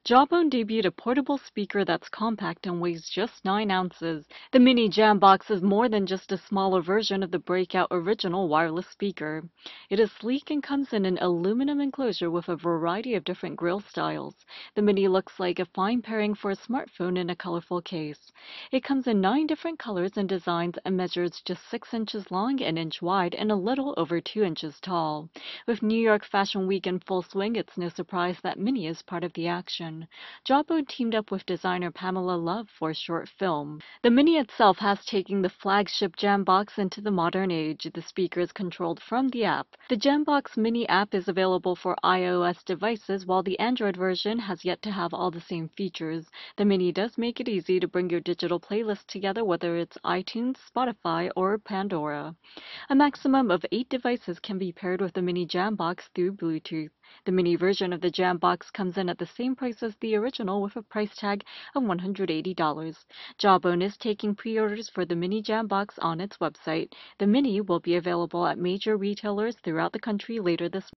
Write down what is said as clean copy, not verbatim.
Jawbone debuted a portable speaker that's compact and weighs just 9 ounces. The Mini Jambox is more than just a smaller version of the breakout original wireless speaker. It is sleek and comes in an aluminum enclosure with a variety of different grill styles. The Mini looks like a fine pairing for a smartphone in a colorful case. It comes in 9 different colors and designs and measures just 6 inches long, an inch wide, and a little over 2 inches tall. With New York Fashion Week in full swing, it's no surprise that Mini is part of the action. Jawbone teamed up with designer Pamela Love for a short film. The Mini itself has taken the flagship Jambox into the modern age. The speaker is controlled from the app. The Jambox Mini app is available for iOS devices, while the Android version has yet to have all the same features. The Mini does make it easy to bring your digital playlist together, whether it's iTunes, Spotify, or Pandora. A maximum of 8 devices can be paired with the Mini Jambox through Bluetooth. The Mini version of the Jambox comes in at the same price as the original with a price tag of $180. Jawbone is taking pre-orders for the Mini Jambox on its website. The Mini will be available at major retailers throughout the country later this